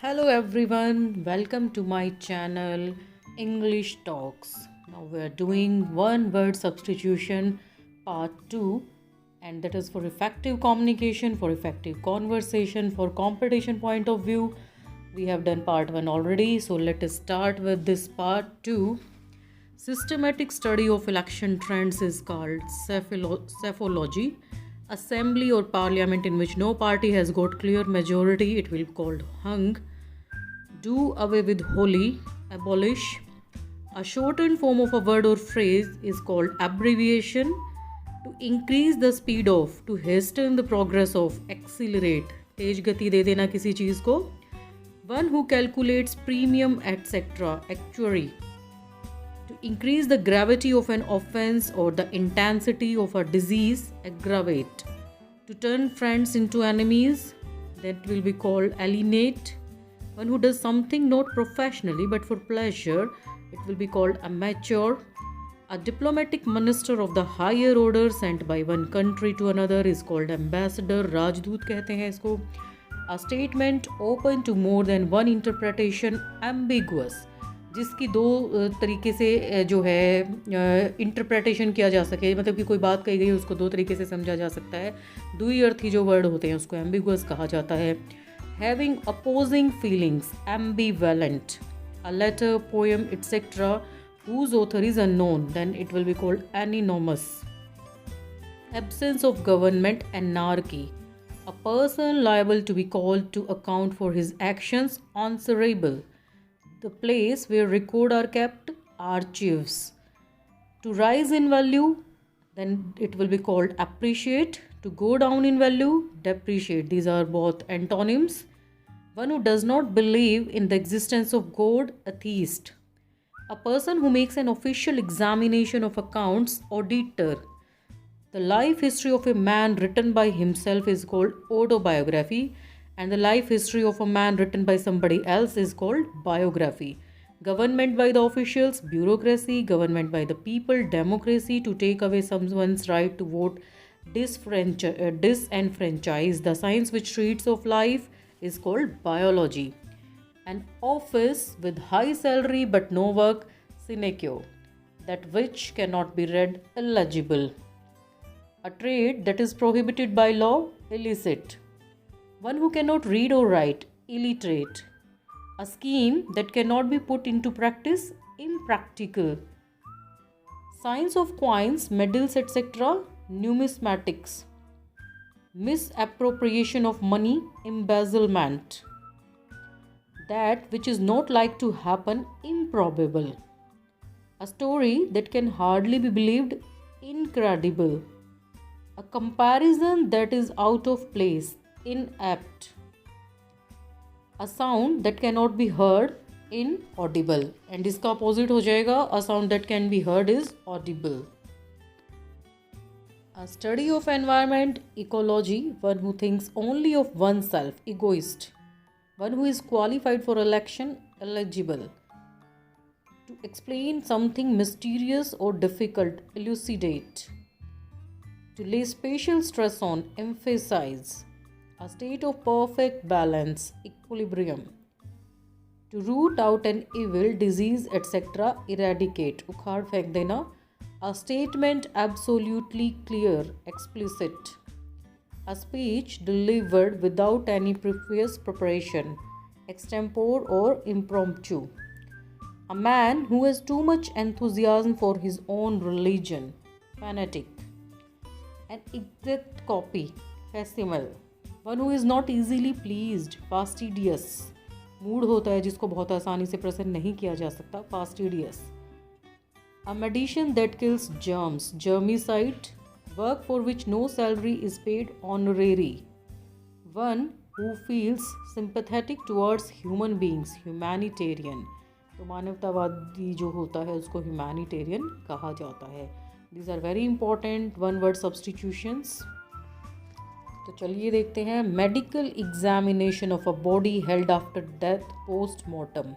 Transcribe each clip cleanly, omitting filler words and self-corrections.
Hello everyone, welcome to my channel English Talks. Now we are doing one word substitution part 2, and that is for effective communication, for effective conversation, for competition point of view. We have done part 1 already, so let us start with this part 2. Systematic study of election trends is called psephology. Assembly or parliament in which no party has got clear majority, it will be called hung. Do away with wholly, abolish. A shortened form of a word or phrase is called abbreviation. To increase the speed of, to hasten the progress of, accelerate, तेज गति दे देना किसी चीज को. One who calculates premium etc. actuary. To increase the gravity of an offense or the intensity of a disease, aggravate. To turn friends into enemies, that will be called alienate. One who does something not professionally but for pleasure, it will be called amateur. A diplomatic minister of the higher order sent by one country to another is called ambassador. राजदूत कहते हैं इसको. A statement open to more than one interpretation, ambiguous. जिसकी दो तरीके से जो है इंटरप्रिटेशन किया जा सके, मतलब कि कोई बात कही गई उसको दो तरीके से समझा जा सकता है. दुई अर्थी जो वर्ड होते हैं उसको एम्बिगुअस कहा जाता है. Having opposing feelings, ambivalent. A letter, poem, etc. whose author is unknown, then it will be called anonymous. Absence of government, anarchy. A person liable to be called to account for his actions, answerable. The place where records are kept, archives. To rise in value, then it will be called appreciate. To go down in value, depreciate. These are both antonyms. One who does not believe in the existence of God, atheist. A person who makes an official examination of accounts, auditor. The life history of a man written by himself is called autobiography, and the life history of a man written by somebody else is called biography. Government by the officials, bureaucracy. Government by the people, democracy. To take away someone's right to vote, disenfranchise. The science which treats of life is called biology. An office with high salary but no work, sinecure. That which cannot be read, illegible. A trade that is prohibited by law, illicit. One who cannot read or write, illiterate. A scheme that cannot be put into practice, impractical. Science of coins, medals, etc., numismatics. Misappropriation of money, embezzlement. That which is not like to happen, improbable. A story that can hardly be believed, incredible. A comparison that is out of place, inapt. A sound that cannot be heard, inaudible. And इसका opposite हो जाएगा, a sound that can be heard is audible. A study of environment, ecology. One who thinks only of oneself, egoist. One who is qualified for election, eligible. To explain something mysterious or difficult, elucidate. To lay special stress on, emphasize. A state of perfect balance, equilibrium. To root out an evil, disease, etc., eradicate, उखाड़ फेंक देना. A statement absolutely clear, explicit. A speech delivered without any previous preparation, extempore or impromptu. A man who has too much enthusiasm for his own religion, fanatic. An exact copy, pessimal. One who is not easily pleased, fastidious. Mood होता है जिसको बहुत आसानी से प्रसन्न नहीं किया जा सकता, fastidious. A medicine that kills germs, germicide. Work for which no salary is paid, honorary. One who feels sympathetic towards human beings, humanitarian. तो मानवतावादी जो होता है उसको humanitarian कहा जाता है. These are very important one word substitutions. तो चलिए देखते हैं. Medical examination of a body held after death, post-mortem.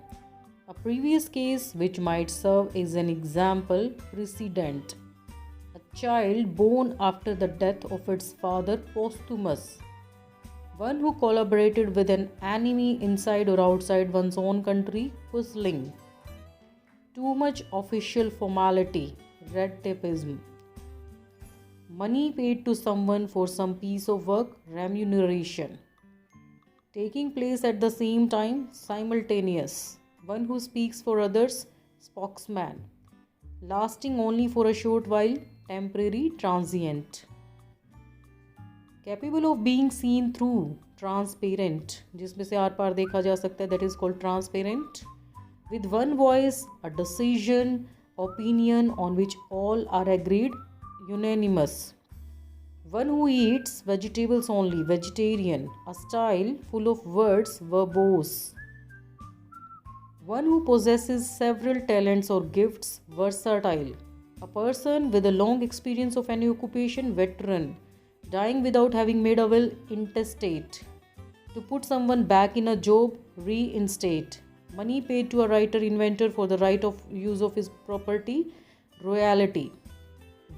A previous case which might serve as an example, precedent. A child born after the death of its father, posthumous. One who collaborated with an enemy inside or outside one's own country, puzzling. Too much official formality, red tapeism. Money paid to someone for some piece of work, remuneration. Taking place at the same time, simultaneous. One who speaks for others, spokesman. Lasting only for a short while, temporary, transient. Capable of being seen through, transparent. जिसमें से are पार देखा जा सकता है, that is called transparent. With one voice, a decision, opinion on which all are agreed, unanimous. One who eats vegetables only, vegetarian. A style full of words, verbose. One who possesses several talents or gifts, versatile. A person with a long experience of any occupation, veteran. Dying without having made a will, intestate. To put someone back in a job, reinstate. Money paid to a writer inventor for the right of use of his property, royalty.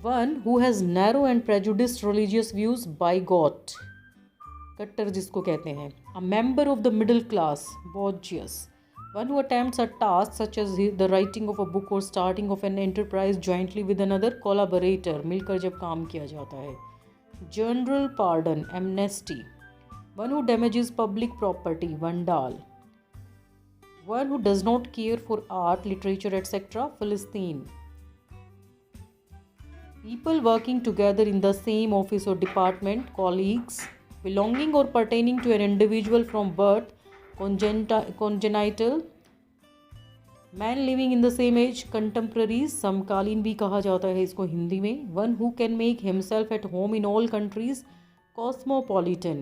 One who has narrow and prejudiced religious views, bigot. कट्टर जिसको कहते हैं. A member of the middle class, bourgeois. One who attempts a task such as the writing of a book or starting of an enterprise jointly with another, collaborator. मिलकर जब काम किया जाता है. General pardon, amnesty. One who damages public property, vandal. One who does not care for art, literature, etc., Philistine. People working together in the same office or department, colleagues. Belonging or pertaining to an individual from birth, congenital. Man living in the same age, contemporaries, समकालीन भी कहा जाता है इसको हिंदी में. One who can make himself at home in all countries, cosmopolitan.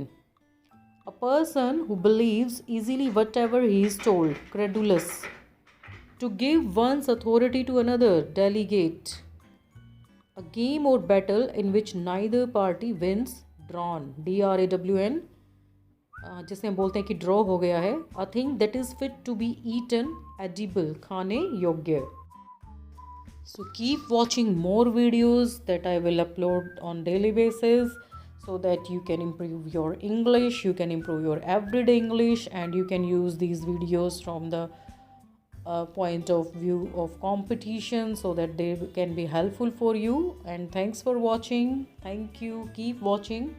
A person who believes easily whatever he is told, credulous. To give one's authority to another, delegate. A game or battle in which neither party wins, drawn, drawn. जिसे हम बोलते हैं कि draw हो गया है. A thing that is fit to be eaten, edible, खाने योग्य. So keep watching more videos that I will upload on daily basis so that you can improve your English, you can improve your everyday English, and you can use these videos from the point of view of competition so that they can be helpful for you. And thanks for watching. Thank you. Keep watching.